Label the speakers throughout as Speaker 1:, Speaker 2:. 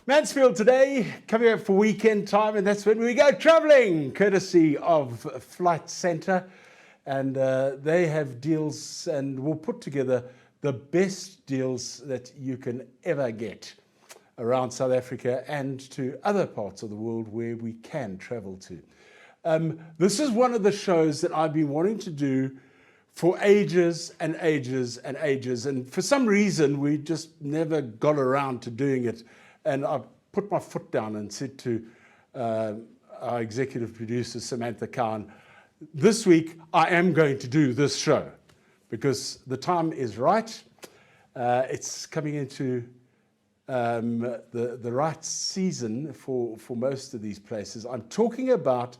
Speaker 1: Mansfield today, coming up for weekend time, and that's when we go travelling, courtesy of Flight Centre. And they have deals and will put together the best deals that you can ever get around South Africa and to other parts of the world where we can travel to. This is one of the shows that I've been wanting to do for ages and ages and ages. And for some reason, we just never got around to doing it. And I put my foot down and said to our executive producer, Samantha Khan, this week I am going to do this show because the time is right. It's coming into the right season for most of these places. I'm talking about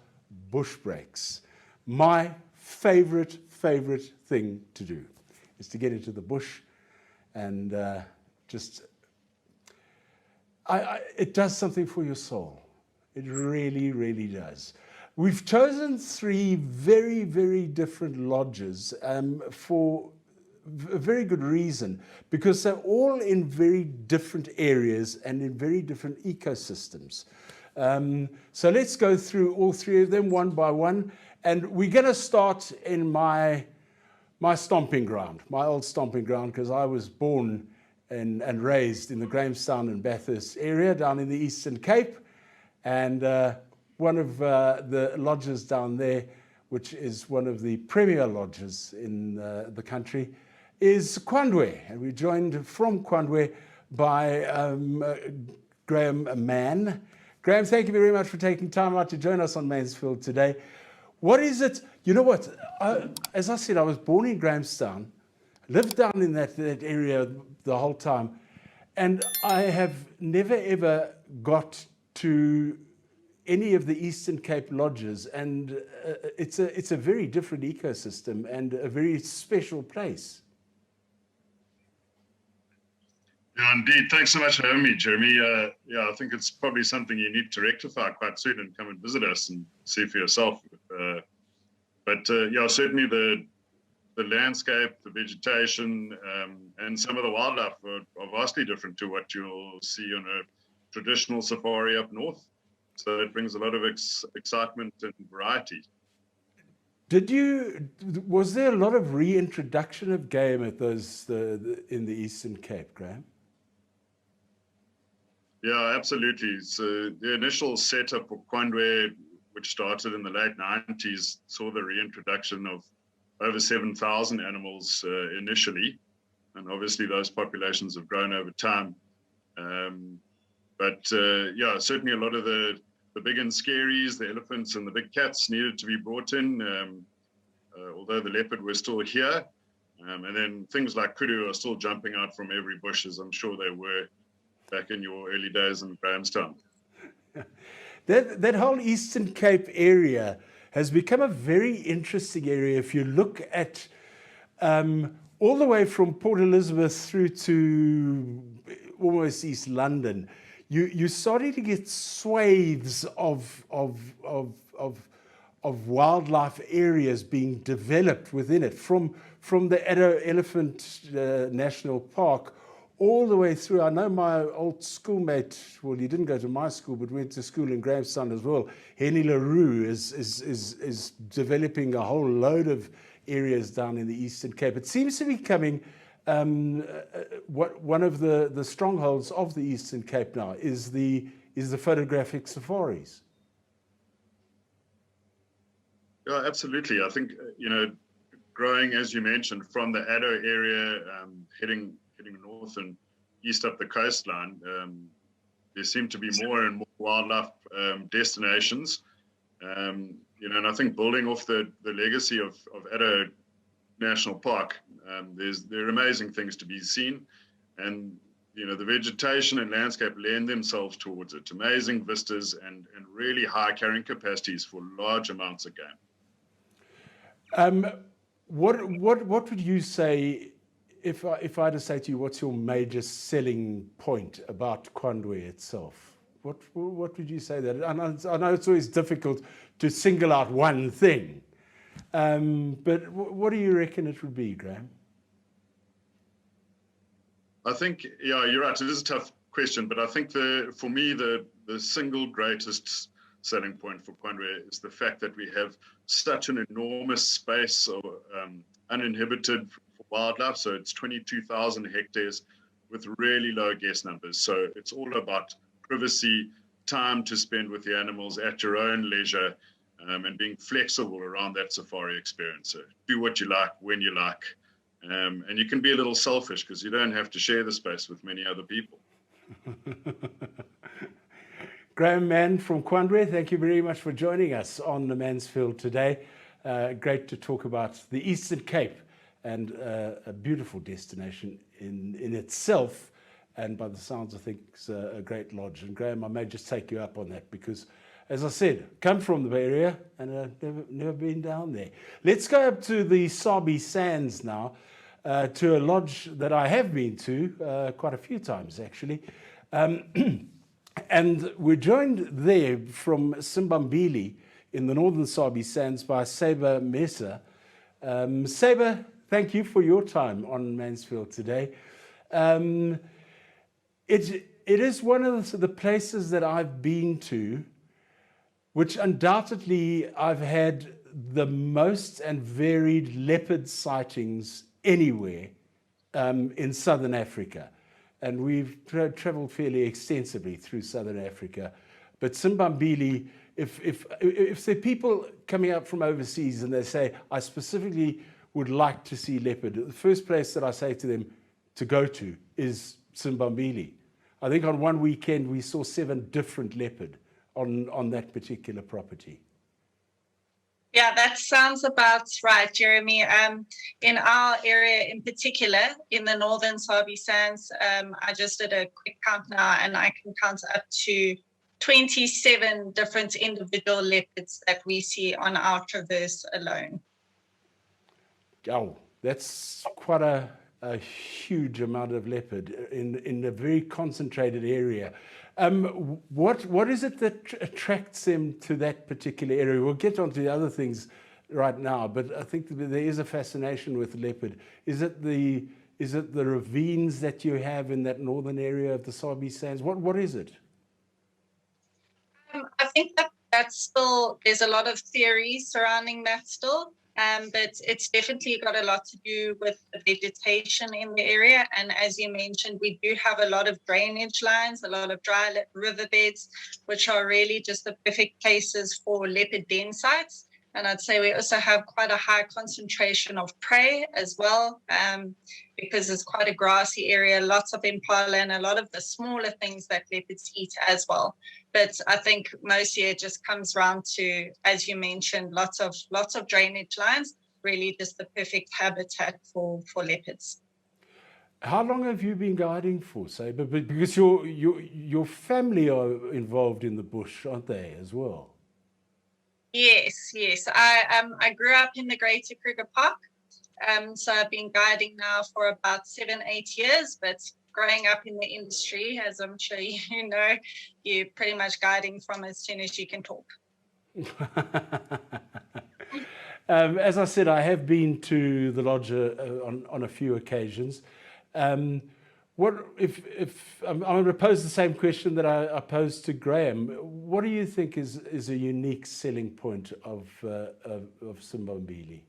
Speaker 1: bush breaks. My favorite thing to do is to get into the bush and it does something for your soul. It really does. We've chosen three very different lodges for a very good reason, because they're all in very different areas and in very different ecosystems. So let's go through all three of them one by one. And we're going to start in my stomping ground, my old stomping ground, because I was born and raised in the Grahamstown and Bathurst area down in the Eastern Cape. And one of the lodges down there, which is one of the premier lodges in the country, is Kwandwe. And we're joined from Kwandwe by Graham Mann. Graham, thank you very much for taking time out to join us on Mansfield today. What is it? You know what? As I said, I was born in Grahamstown, lived down in that area the whole time, and I have never ever got to any of the Eastern Cape lodges, and it's a very different ecosystem and a very special place.
Speaker 2: Yeah, indeed. Thanks so much for having me, Jeremy. Yeah, I think it's probably something you need to rectify quite soon and come and visit us and see for yourself. Yeah, certainly the landscape, the vegetation, and some of the wildlife are vastly different to what you'll see on a traditional safari up north. So it brings a lot of excitement and variety.
Speaker 1: Was there a lot of reintroduction of game at those in the Eastern Cape, Graham?
Speaker 2: Yeah, absolutely. So the initial setup for Kwandwe, which started in the late 90s, saw the reintroduction of over 7,000 animals initially. And obviously those populations have grown over time. Yeah, certainly a lot of the big and scaries, the elephants and the big cats needed to be brought in, although the leopard was still here. And then things like kudu are still jumping out from every bush, as I'm sure they were back in your early days in Grahamstown.
Speaker 1: That whole Eastern Cape area has become a very interesting area. If you look at all the way from Port Elizabeth through to almost East London, you're starting to get swathes of wildlife areas being developed within it, from the Addo Elephant National Park all the way through. I know my old schoolmate, well, he didn't go to my school, but went to school in Grahamstown as well. Henny LaRue is developing a whole load of areas down in the Eastern Cape. It seems to be coming, one of the strongholds of the Eastern Cape now is the photographic safaris.
Speaker 2: Yeah, absolutely. I think, growing, as you mentioned, from the Addo area, heading north and east up the coastline, there seem to be more and more wildlife destinations. And I think building off the legacy of Addo National Park, there are amazing things to be seen, and the vegetation and landscape lend themselves towards it. Amazing vistas and really high carrying capacities for large amounts of game.
Speaker 1: What would you say if I had to say to you, what's your major selling point about Kwandwe itself? What would you say that? I know it's always difficult to single out one thing, but what do you reckon it would be, Graham?
Speaker 2: I think, yeah, you're right. It is a tough question, but I think for me the single greatest selling point for Kwandwe is the fact that we have such an enormous space of uninhibited wildlife. So it's 22,000 hectares with really low guest numbers. So it's all about privacy, time to spend with the animals at your own leisure, and being flexible around that safari experience. So do what you like, when you like. And you can be a little selfish because you don't have to share the space with many other people.
Speaker 1: Graham Mann from Kwandwe, thank you very much for joining us on the Mansfield today. Great to talk about the Eastern Cape, and a beautiful destination in itself, and by the sounds of things, a great lodge. And Graham, I may just take you up on that because, as I said, come from the Bay Area and I've never been down there. Let's go up to the Sabi Sands now, to a lodge that I have been to quite a few times actually. And we're joined there from Simbambili in the northern Sabi Sands by Saber Mesa. Saber, thank you for your time on Mansfield today. It is one of the places that I've been to, which undoubtedly I've had the most and varied leopard sightings anywhere in southern Africa. And we've traveled fairly extensively through southern Africa. But Simbambili, if there are people coming up from overseas and they say, I specifically would like to see leopard, the first place that I say to them to go to is Simbambili. I think on one weekend we saw 7 different leopard on that particular property.
Speaker 3: Yeah, that sounds about right, Jeremy. In our area in particular, in the northern Sabi Sands, I just did a quick count now, and I can count up to 27 different individual leopards that we see on our traverse alone.
Speaker 1: Oh, that's quite a huge amount of leopard in a very concentrated area. What is it that attracts them to that particular area? We'll get onto the other things right now, but I think there is a fascination with leopard. Is it the ravines that you have in that northern area of the Sabi Sands? What is it?
Speaker 3: I think that's still, there's a lot of theories surrounding that still. But it's definitely got a lot to do with the vegetation in the area. And as you mentioned, we do have a lot of drainage lines, a lot of dry riverbeds, which are really just the perfect places for leopard den sites. And I'd say we also have quite a high concentration of prey as well, because it's quite a grassy area, lots of impala and a lot of the smaller things that leopards eat as well. But I think mostly it just comes around to, as you mentioned, lots of drainage lines, really just the perfect habitat for leopards.
Speaker 1: How long have you been guiding for, Saber? Because your family are involved in the bush, aren't they, as well?
Speaker 3: Yes. I grew up in the Greater Kruger Park. So I've been guiding now for about 7-8 years, but growing up in the industry, as I'm sure you know, you're pretty much guiding from as soon as you can talk.
Speaker 1: As I said, I have been to the lodge on a few occasions. What if I'm going to pose the same question that I posed to Graham? What do you think is a unique selling point of Simbambili?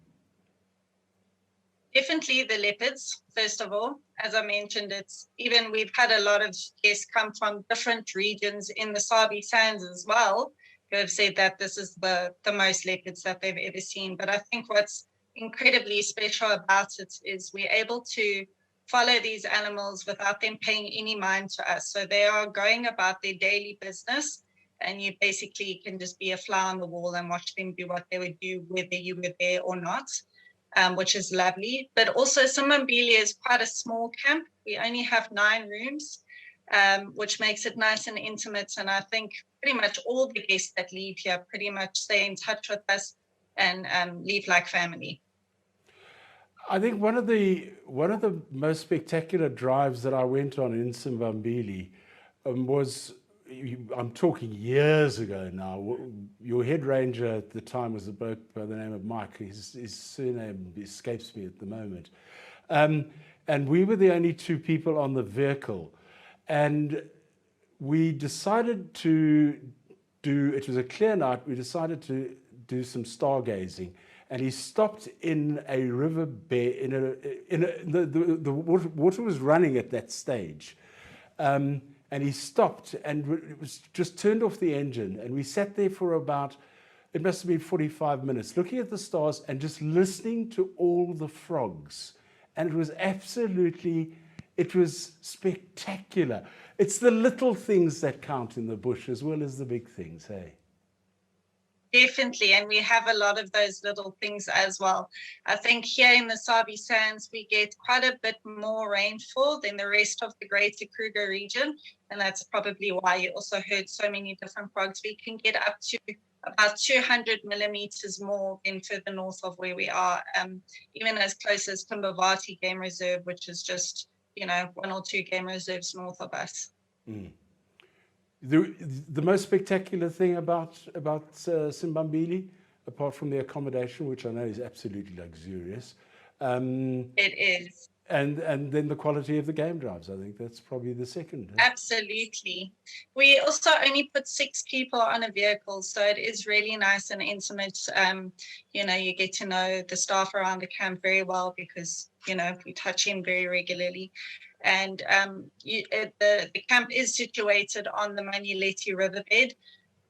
Speaker 3: Definitely the leopards, first of all. As I mentioned, we've had a lot of guests come from different regions in the Sabi Sands as well, who have said that this is the most leopards that they've ever seen. But I think what's incredibly special about it is we're able to follow these animals without them paying any mind to us. So they are going about their daily business, and you basically can just be a fly on the wall and watch them do what they would do whether you were there or not. Which is lovely. But also Simbambili is quite a small camp. We only have 9 rooms, which makes it nice and intimate. And I think pretty much all the guests that leave here pretty much stay in touch with us and leave like family.
Speaker 1: I think one of the most spectacular drives that I went on in Simbambili was, I'm talking years ago now. Your head ranger at the time was a bloke by the name of Mike. His surname escapes me at the moment. And we were the only 2 people on the vehicle. And we decided to do, it was a clear night, we decided to do some stargazing. And he stopped in a river bed, the water was running at that stage. And he stopped and it was just turned off the engine. And we sat there for about, it must have been 45 minutes, looking at the stars and just listening to all the frogs. And it was absolutely, it was spectacular. It's the little things that count in the bush as well as the big things, hey?
Speaker 3: Definitely, and we have a lot of those little things as well. I think here in the Sabi Sands, we get quite a bit more rainfall than the rest of the Greater Kruger region, and that's probably why you also heard so many different frogs. We can get up to about 200 millimeters more than further north of where we are, even as close as Kimbavati Game Reserve, which is just, 1 or 2 game reserves north of us.
Speaker 1: Mm. The most spectacular thing about Simbambili, apart from the accommodation, which I know is absolutely luxurious,
Speaker 3: it is.
Speaker 1: And then the quality of the game drives. I think that's probably the second.
Speaker 3: Absolutely. We also only put 6 people on a vehicle, so it is really nice and intimate. You get to know the staff around the camp very well because, we touch in very regularly. And the camp is situated on the Manuleti riverbed.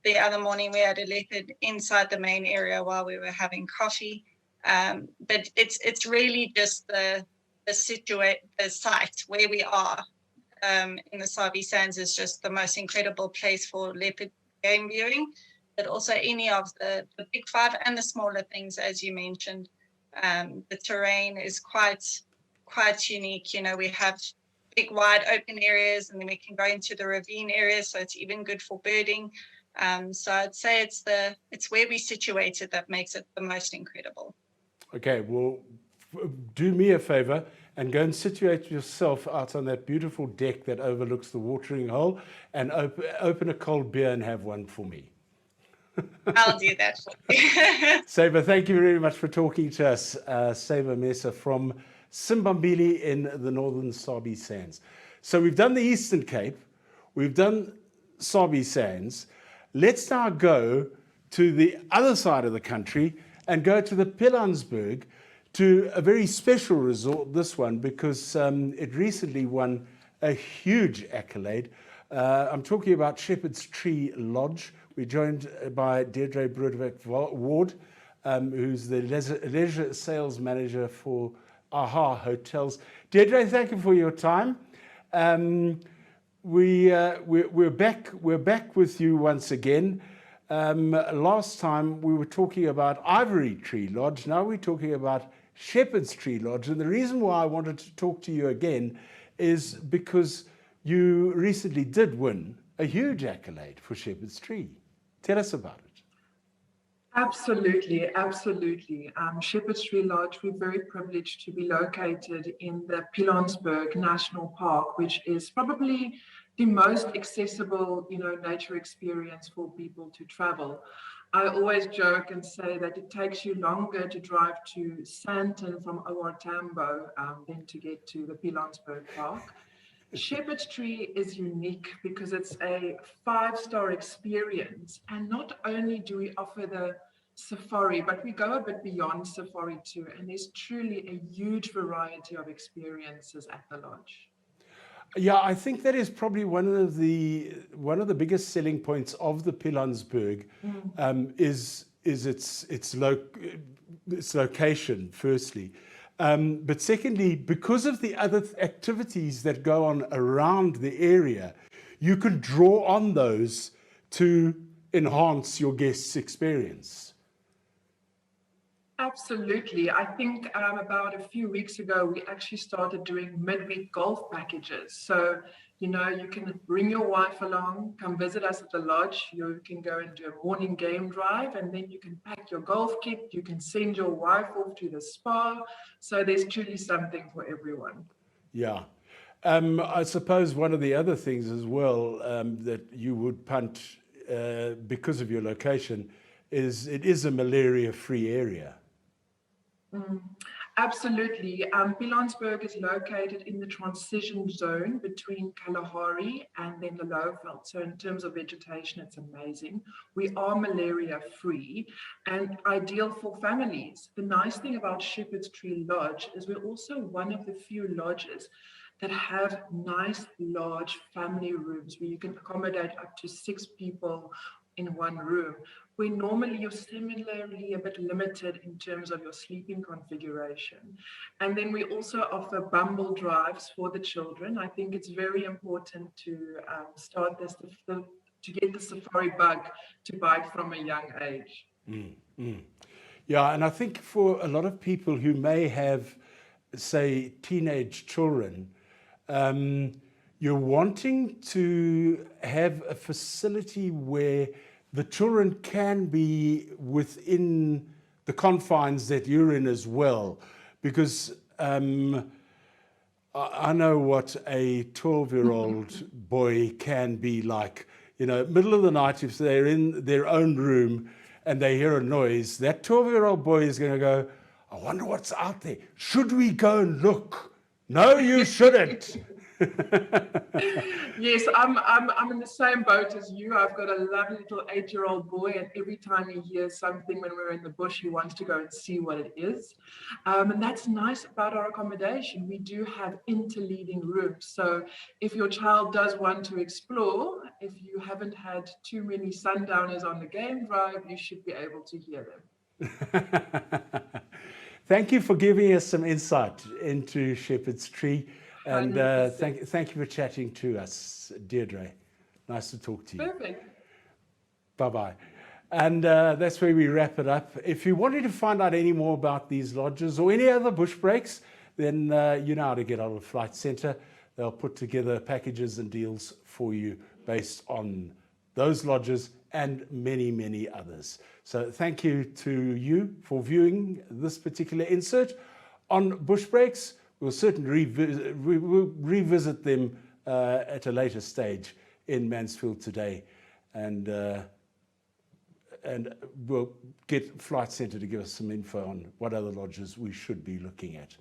Speaker 3: The other morning we had a leopard inside the main area while we were having coffee. But it's really just the site where we are in the Sabi Sands is just the most incredible place for leopard game viewing, but also any of the big 5 and the smaller things, as you mentioned. The terrain is quite unique. We have big wide open areas, and then we can go into the ravine areas, so it's even good for birding. So I'd say it's where we're situated that makes it the most incredible.
Speaker 1: Okay, well, do me a favor and go and situate yourself out on that beautiful deck that overlooks the watering hole, and open a cold beer and have one for me.
Speaker 3: I'll do that for you.
Speaker 1: Saber, thank you very much for talking to us. Saber Mesa from Simbambili in the northern Sabi Sands. So we've done the Eastern Cape, we've done Sabi Sands. Let's now go to the other side of the country and go to the Pilanesberg, to a very special resort, this one, because it recently won a huge accolade. I'm talking about Shepherd's Tree Lodge. We're joined by Deirdre Broodewijk-Ward, who's the leisure sales manager for AHA Hotels. Deirdre, thank you for your time. We're back with you once again. Last time we were talking about Ivory Tree Lodge. Now we're talking about Shepherd's Tree Lodge. And the reason why I wanted to talk to you again is because you recently did win a huge accolade for Shepherd's Tree. Tell us about it.
Speaker 4: Absolutely. Shepherd's Tree Lodge, we're very privileged to be located in the Pilanesberg National Park, which is probably the most accessible, nature experience for people to travel. I always joke and say that it takes you longer to drive to Sandton from OR Tambo than to get to the Pilanesberg Park. Shepherd's Tree is unique because it's a 5-star experience. And not only do we offer the safari, but we go a bit beyond safari too. And there's truly a huge variety of experiences at the lodge.
Speaker 1: Yeah, I think that is probably one of the biggest selling points of the Pilanesberg, is its location, firstly. But secondly, because of the other activities that go on around the area, you can draw on those to enhance your guests' experience.
Speaker 4: Absolutely. I think about a few weeks ago, we actually started doing midweek golf packages. So, you can bring your wife along, come visit us at the lodge. You can go and do a morning game drive, and then you can pack your golf kit. You can send your wife off to the spa. So there's truly something for everyone.
Speaker 1: Yeah. I suppose one of the other things as well that you would punt because of your location is it is a malaria-free area.
Speaker 4: Absolutely. Pilanesberg is located in the transition zone between Kalahari and then the Lowveld. So in terms of vegetation, it's amazing. We are malaria free and ideal for families. The nice thing about Shepherd's Tree Lodge is we're also one of the few lodges that have nice large family rooms where you can accommodate up to 6 people in one room, where normally you're similarly a bit limited in terms of your sleeping configuration. And then we also offer bumble drives for the children. I think it's very important to start this, to get the safari bug to bite from a young age.
Speaker 1: Yeah, and I think for a lot of people who may have, say, teenage children, you're wanting to have a facility where the children can be within the confines that you're in as well, because I know what a 12-year-old boy can be like. You know, middle of the night, if they're in their own room and they hear a noise, that 12-year-old boy is going to go, I wonder what's out there. Should we go and look? No, you shouldn't.
Speaker 4: Yes, I'm in the same boat as you. I've got a lovely little 8-year-old boy, and every time he hears something when we're in the bush, he wants to go and see what it is. And that's nice about our accommodation. We do have interleading rooms. So if your child does want to explore, if you haven't had too many sundowners on the game drive, you should be able to hear them.
Speaker 1: Thank you for giving us some insight into Shepherd's Tree. And thank you for chatting to us, Deirdre. Nice to talk to you.
Speaker 4: Perfect.
Speaker 1: Bye-bye. And that's where we wrap it up. If you wanted to find out any more about these lodges or any other bush breaks, then you know how to get out of Flight Centre. They'll put together packages and deals for you based on those lodges and many, many others. So thank you to you for viewing this particular insert on bush breaks. We'll certainly revisit them at a later stage in Mansfield today, and we'll get Flight Centre to give us some info on what other lodges we should be looking at.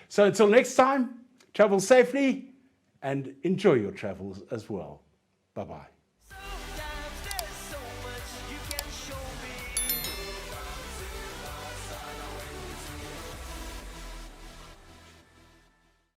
Speaker 1: So until next time, travel safely and enjoy your travels as well. Bye-bye.